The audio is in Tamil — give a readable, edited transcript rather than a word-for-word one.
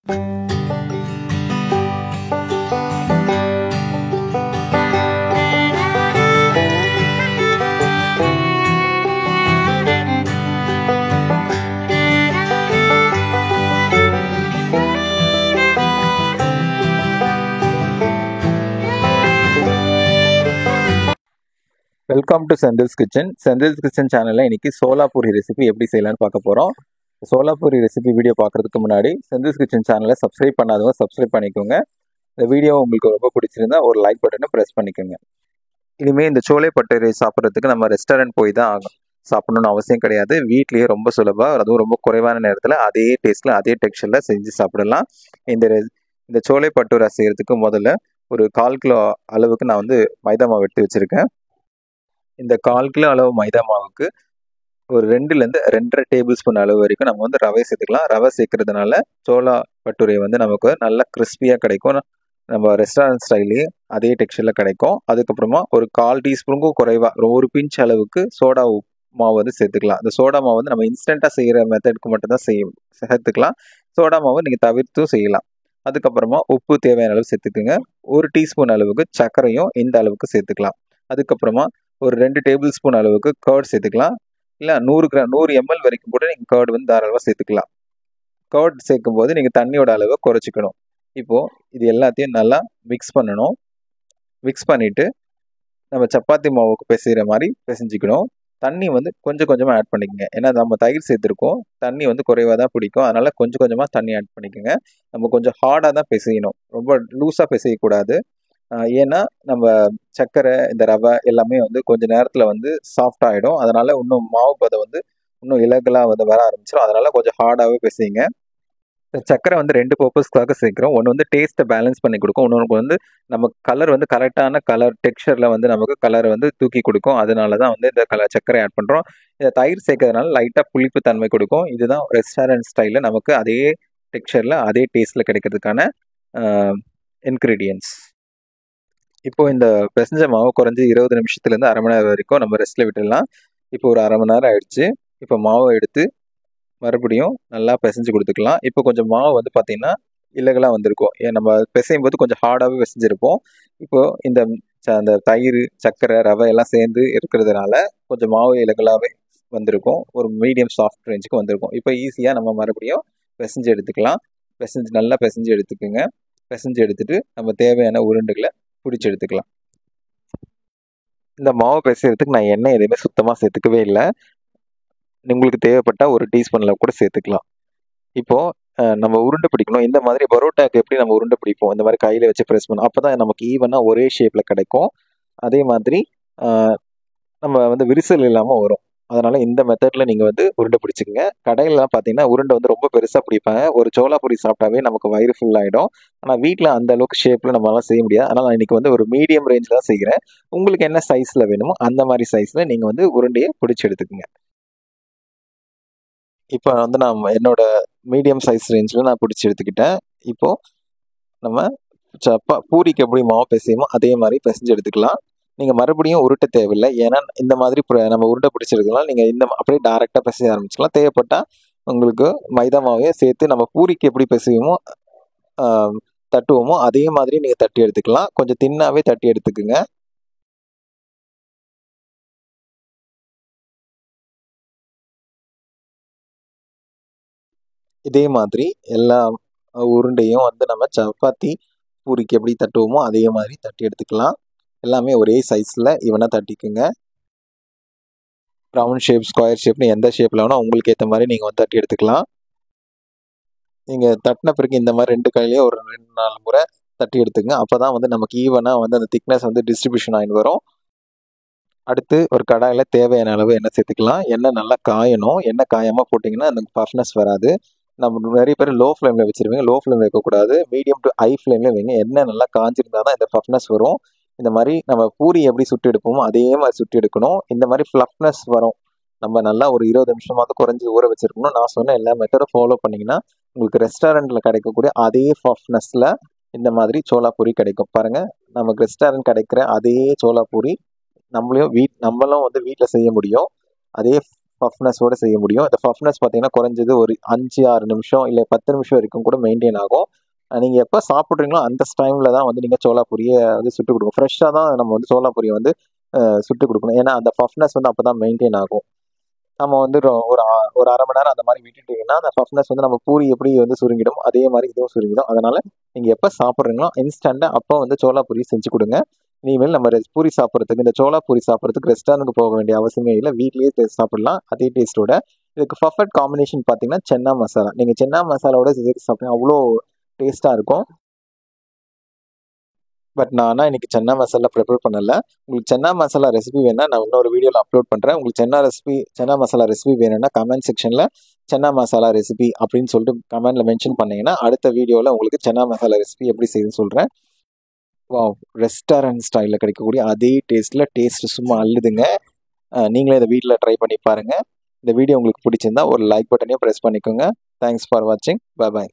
Welcome to Senthil's kitchen. Senthil's kitchen சேனலில் இன்றைக்கி சோலாபூரி ரெசிபி எப்படி செய்யலான்னு பார்க்க போகிறோம். சோலாபூரி ரெசிபி வீடியோ பார்க்குறதுக்கு முன்னாடி செந்தில்ஸ் கிச்சன் சேனலை சப்ஸ்கிரைப் பண்ணாதவங்க சப்ஸ்கிரைப் பண்ணிக்கோங்க. இந்த வீடியோ உங்களுக்கு ரொம்ப பிடிச்சிருந்தா ஒரு லைக் பட்டனை ப்ரெஸ் பண்ணிக்கோங்க. இனிமேல் இந்த சோலை பட்டரை சாப்பிட்றதுக்கு நம்ம ரெஸ்டாரண்ட் போய் தான் சாப்பிடணும்னு அவசியம் கிடையாது. வீட்லேயே ரொம்ப சுலபமாக, அதுவும் ரொம்ப குறைவான நேரத்தில் அதே டேஸ்ட்டில் அதே டெக்ஸ்சரில் செஞ்சு சாப்பிடலாம். இந்த சோலை பட்டூரா செய்கிறதுக்கு முதல்ல ஒரு 1/4 கிலோ அளவுக்கு நான் மைதா மாவு எடுத்து வச்சுருக்கேன். இந்த 1/4 கிலோ அளவு மைதா மாவுக்கு ஒரு 2லேருந்து 2.5 டேபிள் ஸ்பூன் அளவு வரைக்கும் நம்ம ரவை சேர்த்துக்கலாம். ரவை சேர்க்கறதுனால சோளா பட்டூரை நமக்கு நல்லா கிறிஸ்பியாக கிடைக்கும். நம்ம ரெஸ்டாரண்ட் ஸ்டைல்லையே அதே டெக்ஸ்சரில் கிடைக்கும். அதுக்கப்புறமா ஒரு 1/4 டீஸ்பூனுக்கும் குறைவாக ஒரு பிஞ்ச் அளவுக்கு சோடா மாவு சேர்த்துக்கலாம். இந்த சோடா மாவு நம்ம இன்ஸ்டண்ட்டாக செய்கிற மெத்தடுக்கு மட்டும்தான் சேர்த்துக்கலாம். சோடா மாவு நீங்கள் தவிர்த்தும் செய்யலாம். அதுக்கப்புறமா உப்பு தேவையான அளவு சேர்த்துக்குங்க. 1 டீஸ்பூன் அளவுக்கு சர்க்கரையும் இந்த அளவுக்கு சேர்த்துக்கலாம். அதுக்கப்புறமா ஒரு 2 டேபிள் ஸ்பூன் அளவுக்கு கர்ட் சேர்த்துக்கலாம். இல்லை 100 ml வரைக்கும் கூட நீங்கள் கர்டு தாராளமாக சேர்த்துக்கலாம். கர்ட் சேர்க்கும் போது நீங்கள் தண்ணியோட அளவை குறைச்சிக்கணும். இப்போது இது எல்லாத்தையும் நல்லா மிக்ஸ் பண்ணணும். மிக்ஸ் பண்ணிவிட்டு நம்ம சப்பாத்தி மாவுக்கு பிசைகிற மாதிரி பிசைஞ்சிக்கணும். தண்ணி கொஞ்சம் கொஞ்சமாக ஆட் பண்ணிக்கோங்க. ஏன்னா நம்ம தயிர் சேர்த்துருக்கோம், தண்ணி குறைவாக தான் பிடிக்கும். அதனால் கொஞ்சம் கொஞ்சமாக தண்ணி ஆட் பண்ணிக்கோங்க. நம்ம கொஞ்சம் ஹார்டாக தான் பிசையணும், ரொம்ப லூஸாக பிசையக்கூடாது. ஏன்னா நம்ம சர்க்கரை, இந்த ரவை எல்லாமே கொஞ்சம் நேரத்தில் சாஃப்ட் ஆகிடும். அதனால் இன்னும் மாவு பதம் இன்னும் இலகலாக வர ஆரம்பிச்சிடும். அதனால் கொஞ்சம் ஹார்டாகவே பிசைங்க. சர்க்கரை 2 பர்பஸ்க்காக சேர்க்குறோம். ஒன்று டேஸ்ட்டை பேலன்ஸ் பண்ணி கொடுக்கும். இன்னொன்று நம்ம கலர் கரெக்டான கலர் டெக்ஸ்சரில் நமக்கு கலர் தூக்கி கொடுக்கும். அதனால தான் இந்த சர்க்கரை ஆட் பண்ணுறோம். இதை தயிர் சேர்க்கறதுனால லைட்டாக புளிப்பு தன்மை கொடுக்கும். இதுதான் ரெஸ்டாரண்ட் ஸ்டைலில் நமக்கு அதே டெக்ஸ்சரில் அதே டேஸ்ட்டில் கிடைக்கிறதுக்கான இன்க்ரீடியன்ட்ஸ். இப்போது இந்த பிசைஞ்ச மாவு குறைஞ்சி 20 நிமிஷத்துலேருந்து அரை மணி நேரம் வரைக்கும் நம்ம ரெஸ்ட்டில் விட்டுடலாம். இப்போ ஒரு அரை மணி நேரம் ஆயிடுச்சு. இப்போ மாவை எடுத்து மறுபடியும் நல்லா பிசைஞ்சு கொடுத்துக்கலாம். இப்போ கொஞ்சம் மாவு பார்த்திங்கன்னா இலகலாக வந்திருக்கும். நம்ம பிசையும் போது கொஞ்சம் ஹார்டாகவே பிசைஞ்சிருப்போம். இப்போது அந்த தயிர், சர்க்கரை, ரவை எல்லாம் சேர்ந்து இருக்கிறதுனால கொஞ்சம் மாவு இலகலாகவே வந்திருக்கும். ஒரு மீடியம் சாஃப்ட் ரேஞ்சுக்கு வந்திருக்கும். இப்போ ஈஸியாக நம்ம மறுபடியும் பிசைஞ்சு எடுத்துக்கலாம். நல்லா பிசைஞ்சு எடுத்துக்கோங்க. பிசைஞ்சு எடுத்துகிட்டு நம்ம தேவையான உருண்டைகளை பிடிச்சி எடுத்துக்கலாம். இந்த மாவு பிசைறதுக்கு நான் எண்ணெய் எதுவுமே சுத்தமாக சேர்த்துக்கவே இல்லை. உங்களுக்கு தேவைப்பட்டால் 1 டீஸ்பூனில் கூட சேர்த்துக்கலாம். இப்போது நம்ம உருண்டை பிடிக்கணும். இந்த மாதிரி பரோட்டாக்கு எப்படி நம்ம உருண்டை பிடிப்போம், இந்த மாதிரி கையில் வச்சு ப்ரெஸ் பண்ணணும். அப்போ தான் நமக்கு ஈவனாக ஒரே ஷேப்பில் கிடைக்கும். அதே மாதிரி நம்ம விரிசல் இல்லாமல் வரும். அதனால் இந்த மெத்தடில் நீங்கள் உருண்டை பிடிச்சிக்கங்க. கடையிலலாம் பார்த்தீங்கன்னா உருண்டை ரொம்ப பெருசாக பிடிப்பாங்க. ஒரு சோளாபூரி சாப்பிட்டாவே நமக்கு வயிறு ஃபுல்லாகிடும். ஆனால் வீட்டில் அந்த அளவுக்கு ஷேப்பில் நம்மளால செய்ய முடியாது. அதனால் நான் இன்றைக்கி ஒரு மீடியம் ரேஞ்சில் தான் செய்கிறேன். உங்களுக்கு என்ன சைஸில் வேணுமோ அந்த மாதிரி சைஸில் நீங்கள் உருண்டையை பிடிச்சி எடுத்துக்கோங்க. இப்போ நான் என்னோட மீடியம் சைஸ் ரேஞ்சில் நான் பிடிச்சி எடுத்துக்கிட்டேன். இப்போது நம்ம பூரிக்கு எப்படி மாவு பிசையுமோ அதே மாதிரி பிசைஞ்சு எடுத்துக்கலாம். நீங்கள் மறுபடியும் உருட்ட தேவையில்லை. ஏன்னா இந்த மாதிரி நம்ம உருண்டை பிடிச்சிருக்கலாம். நீங்கள் அப்படியே டேரெக்டாக பிசைய ஆரம்பிச்சிக்கலாம். தேவைப்பட்டால் உங்களுக்கு மைதா மாவையே சேர்த்து நம்ம பூரிக்கு எப்படி பிசையுமோ தட்டுவோமோ அதே மாதிரி நீங்கள் தட்டி எடுத்துக்கலாம். கொஞ்சம் தின்னாவே தட்டி எடுத்துக்குங்க. இதே மாதிரி எல்லா உருண்டையும் நம்ம சப்பாத்தி பூரிக்கு எப்படி தட்டுவோமோ அதே மாதிரி தட்டி எடுத்துக்கலாம். எல்லாமே ஒரே சைஸில் ஈவனாக தட்டிக்குங்க. ரவுண்ட் ஷேப், ஸ்கொயர் ஷேப்னு எந்த ஷேப்பில் வேணால் உங்களுக்கு ஏற்ற மாதிரி நீங்கள் தட்டி எடுத்துக்கலாம். நீங்கள் தட்டின பிறகு இந்த மாதிரி 2 கையிலையும் ஒரு 2-4 முறை தட்டி எடுத்துக்கங்க. அப்போ தான் நமக்கு ஈவனாக அந்த திக்னஸ் டிஸ்ட்ரிபியூஷன் ஆகிட்டு வரும். அடுத்து ஒரு கடாயில் தேவையான அளவு எண்ணெய் சேர்த்துக்கலாம். எண்ணெய் நல்லா காயணும். எண்ணெய் காயாமல் போட்டிங்கன்னா அந்த பஃப்னஸ் வராது. நம்ம நிறைய பேர் லோ ஃப்ளேமில் வச்சுருவீங்க. லோ ஃப்ளேம் வைக்கக்கூடாது, மீடியம் டு ஹை ஃப்ளேமில் வைங்க. எண்ணெய் நல்லா காஞ்சிருந்தால் தான் இந்த பஃப்னஸ் வரும். இந்த மாதிரி நம்ம பூரி எப்படி சுட்டு எடுப்போமோ அதே மாதிரி சுட்டு எடுக்கணும். இந்த மாதிரி ஃப்ளஃப்னஸ் வரும். நம்ம நல்லா ஒரு 20 நிமிஷமாவது குறைஞ்சி ஊற வச்சுருக்கணும். நான் சொன்ன எல்லா மெத்தடும் ஃபாலோ பண்ணிங்கன்னா உங்களுக்கு ரெஸ்டாரண்ட்டில் கிடைக்கக்கூடிய அதே ஃப்ளஃப்னஸில் இந்த மாதிரி சோளாபூரி கிடைக்கும். பாருங்கள், நமக்கு ரெஸ்டாரண்ட் கிடைக்கிற அதே சோளாபூரி நம்மளும் வீட்டில் செய்ய முடியும். அதே பஃப்னஸோட செய்ய முடியும். இந்த பஃப்னஸ் பார்த்தீங்கன்னா குறைஞ்சது ஒரு 5-6 நிமிஷம் இல்லை 10 நிமிஷம் வரைக்கும் கூட மெயின்டைன் ஆகும். நீங்கள் எப்போ சாப்பிட்றீங்களோ அந்த டைமில் தான் வந்து நீங்கள் சோளா பூரியை வந்து சுட்டு கொடுக்கணும். ஃப்ரெஷ்ஷாக தான் நம்ம வந்து சோளா பூரியை வந்து சுட்டு கொடுக்கணும். ஏன்னா அந்த பஃப்னஸ் வந்து அப்போ தான் மெயின்டைன் ஆகும். நம்ம வந்து ஒரு அரை மணி நேரம் அந்த மாதிரி விட்டுட்டீங்கன்னா அந்த பஃப்னஸ் வந்து நம்ம பூரி எப்படி வந்து சுருங்கிடும் அதே மாதிரி இதுவும் சுருங்கிடும். அதனால நீங்கள் எப்போ சாப்பிட்றீங்களோ இன்ஸ்டண்ட்டாக அப்போ வந்து சோளா பூரி செஞ்சு கொடுங்க. இனிமேல் நம்ம பூரி சாப்பிட்றதுக்கு இந்த சோளா பூரி சாப்பிட்றதுக்கு ரெஸ்டாரண்ட்டுக்கு போக வேண்டிய அவசியமே இல்லை. வீட்லேயே சாப்பிடலாம் அதே டேஸ்ட்டோட. இதுக்கு பர்ஃபெக்ட் காம்பினேஷன் பார்த்தீங்கன்னா சென்னா மசாலா. நீங்கள் சென்னா மசாலாவோட சேர்த்து சாப்பிட்டீங்கன்னா அவ்வளோ டேஸ்ட்டாக இருக்கும். பட் நான் இன்னைக்கு சென்னா மசாலா ப்ரிப்பேர் பண்ணல. உங்களுக்கு சென்னா மசாலா ரெசிபி வேணா நான் இன்னொரு வீடியோவில் அப்லோட் பண்ணுறேன். உங்களுக்கு சென்னா மசாலா ரெசிபி வேணும்னா கமெண்ட் செக்ஷனில் சென்னா மசாலா ரெசிபி அப்படின்னு சொல்லிட்டு கமெண்ட்ல மென்ஷன் பண்ணீங்கன்னா அடுத்த வீடியோவில் உங்களுக்கு சென்னா மசாலா ரெசிபி எப்படி செய்யுதுன்னு சொல்கிறேன். வாவ், ரெஸ்டாரண்ட் ஸ்டைலில் கிடைக்கக்கூடிய அதே டேஸ்ட் சும்மா அள்ளுதுங்க. நீங்களே இதை வீட்டில் ட்ரை பண்ணி பாருங்கள். இந்த வீடியோ உங்களுக்கு பிடிச்சிருந்தா ஒரு லைக் பட்டனையும் ப்ரெஸ் பண்ணிக்கோங்க. தேங்க்ஸ் ஃபார் வாட்சிங். பை.